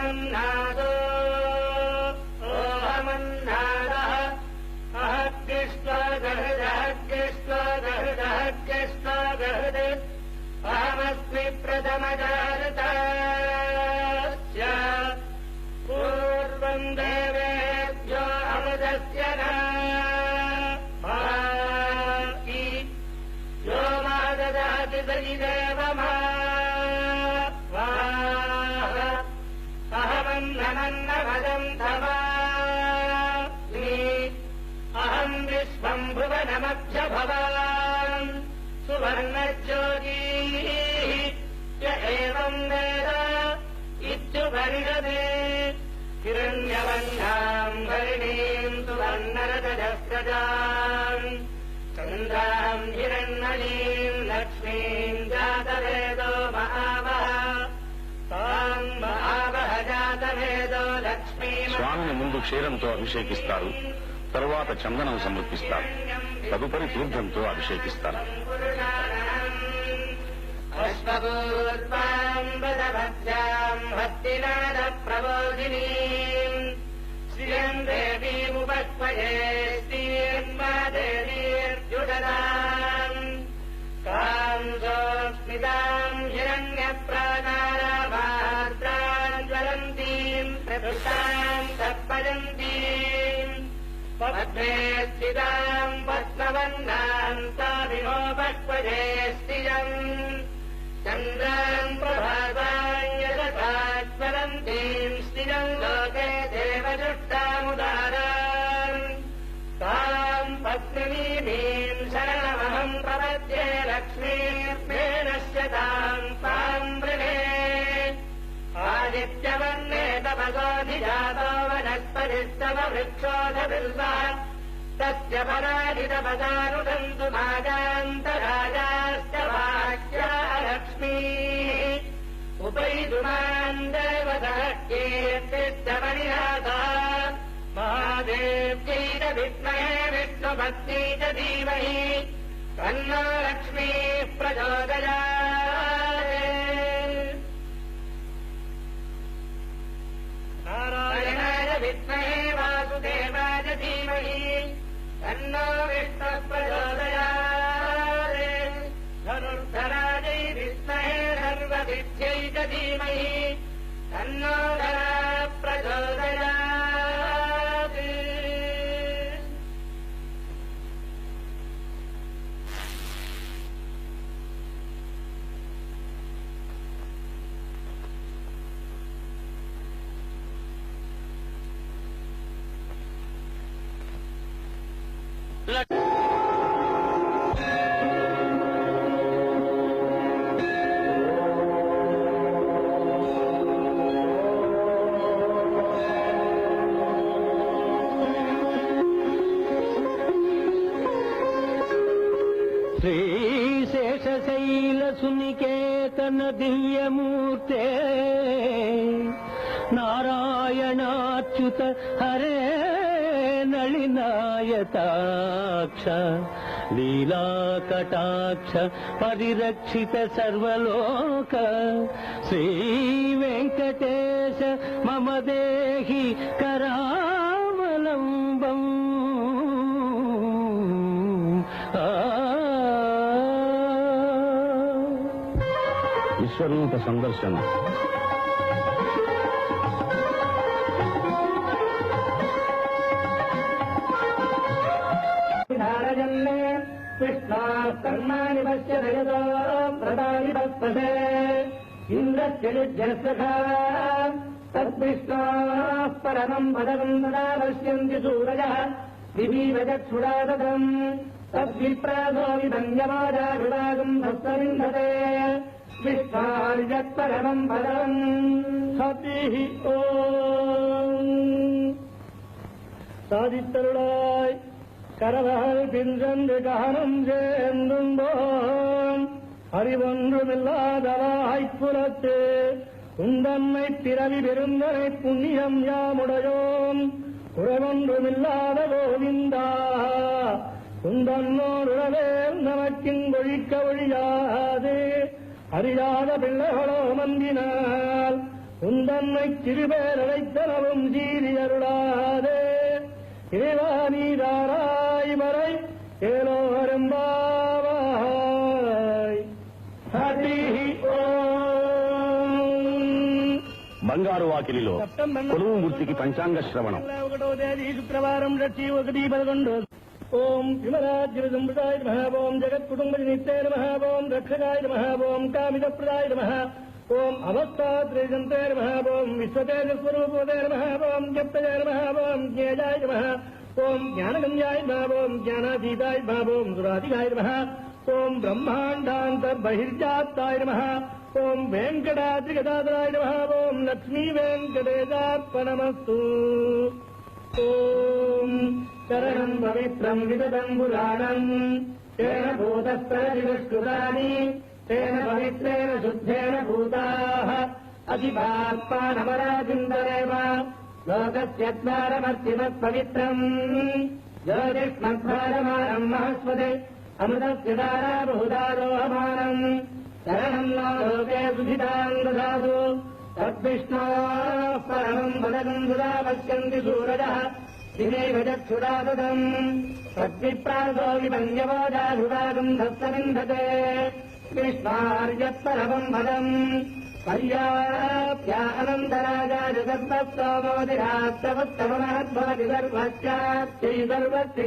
अहमन्नादो ओहमन्नादः अहग्निष्वगहृदहग्निष्वगहृदहग्निष्वगहृद अहमस्मि प्रथमजातस्य पूर्वं देवेभ्यो अमृतस्य नामाति यो मा ददाति स देवमा अहमन्नमन्नभदं धमामि अहं विश्वं भुवनमभ्यभवान् सुवर्णज्योतिः य एवं वेद इत्युपनिषदे हिरण्यवर्णां वर्णीं सुवर्णरजस्रजाम् चन्द्रां हिरण्मयीं लक्ष्मीं जातवेदो महावः तां महावः जातवेदो लक्ष्मी స్వామిని ముందు క్షీరంతో అభిషేకిస్తారు, తరువాత చందనం సమర్పిస్తారు, తదుపరి తీర్థంతో అభిషేకిస్తారు. అశ్వపూర్వాంబదభద్రాం భక్తినాద ప్రబోధినీం శ్రియం దేవీముపస్మయే శ్రీర్మాదేవీర్యుగదాం కాం సోస్మితాం హిరణ్యప్రాకారాభాద్రాం జ్వలంతీం ప్రకృతాం తప్పయంతీం పద్మే స్థితాం పద్మవర్ణాం తామినోపస్మయే శ్రియం చంద్రాం ప్రభావాన్యసాజ్వలంతీం స్థిరం లోకే దేవదృష్టాముదారాం తాం పద్మినీమీం శరణమహం ప్రపద్యే లక్ష్మీర్మేణస్య తాం తాం వృణే ఆదిత్యవర్ణే తపగోధిజాతో వనస్పతిస్తవ వృక్షోధవిల్వః తస్య పరాజితపదానుదంతు భాగాంతరాజాశ్చ వాక్యా లక్ష్మీः ఉపైదుమాన్ దేవతः కీర్తిశ్చమనినాథः మహాదేవ్యై చ విద్మహే విష్ణుపత్న్యై చ ధీమహి తన్నో లక్ష్మీः ప్రచోదయాత్. నారాయణాయ విద్మహే వాసుదేవాయ ధీమహి తన్నో విష్ణుః ప్రచోదయాత్. ధనుర్ధరాజై విద్మహే సర్వసిద్ధ్యై చ ధీమహి తన్నో ధనః ప్రచోదయాత్. శ్రీశేషశైలసునికేతన దివ్యమూర్తే నారాయణాచ్యుత హరే నళినాయతాక్ష లీలాకటాక్ష పరిరక్షిత సర్వలోక శ్రీ వెంకటేశ మమ దేహి కరావలంబం. విశ్వరూప సందర్శనం. కర్మాణి పశ్యతో ప్రదాని పస్పదే ఇంద్రస్య నిజస్సఖా తద్విష్ణోః పరమం పదం తదా పశ్యంతి సూరయః దివీవ చక్షురాదతం తద్విప్రాదో విభంజమాజా విభాగం భస్మవిందతే విష్ణార్యత్పరమం పదం సతి ఓం. சாதித்தருளாய் கரவகள் பின்றென்று காணும் சேர்ந்தும்போம் அறிவொன்றுமில்லாதவாய்ப்புறத்து உந்தன்மை பிறவி பெருந்தனை புண்ணியம் யாமுடையோம் உறவொன்றுமில்லாத கோவிந்தா உந்தன்னோருறவேல் நமக்கிங்கொழிக்க ஒழியாது அறியாத பிள்ளைகளோ மந்தினால் உந்த தன்னை சிறுபேரழைத்தனவும் சீரி அருளாதே இறைவானீதாராய் மறை ஏலோரம்பாவாய் ஹரி ఓం. బంగారు వాకిలిలో కొలువు మూర్తికి పంచాంగ శ్రవణం. 1వ తేదీ శుక్రవారం 1/11 ఓం విమలాద్రిసంప్రదాయ నమః ఓం జగత్కుటుంబ నిత్యాయ నమః ఓం రక్షకాయ నమః ఓం కామితప్రదాయ నమః ఓం అవస్థాత్రిజంతే నమః ఓం విశ్వతేజస్వరూపదే నమః ఓం జప్తజాయ నమః ఓం జ్ఞేయాయ నమః ఓం జ్ఞానగమ్యాయ నమః ఓం జ్ఞానాతీతాయ నమః ఓం సురాధికాయ నమః ఓం బ్రహ్మాండాంతర్బహిర్జాతాయ నమః ఓం వెంకటాద్రిగదాధరాయ నమః ఓం లక్ష్మీ వెంకటేశార్పణమస్తు ఓం శరణం పవిత్రం విదతం పురాణం తేన భూతస్తరవిష్కృతాని తేన పవిత్రేణ శుద్ధేన భూతాః అధిపాత్మానమరాజిందరేవ లోకస్యత్మారమర్తిమత్ పవిత్రం జ్యోతిష్మద్భారమానం మహస్వదే అమృతస్య ధారా బహుధారోహమానం శరణం నా లోకే సుధితాం దదాతు తద్విష్ణోః పరమం పదం సుధా పశ్యంతి సూరజः దినేవ చక్షురాదదం తద్విప్రాసో విపన్యవోజాధురాగం దత్తవిందతే కృష్ణార్యత్పరమం పదం పర్యాప్యానంతరాజా జగత్సోమోదిరాత్తవత్తమహద్భవతి సర్వస్యాచ్చై సర్వస్య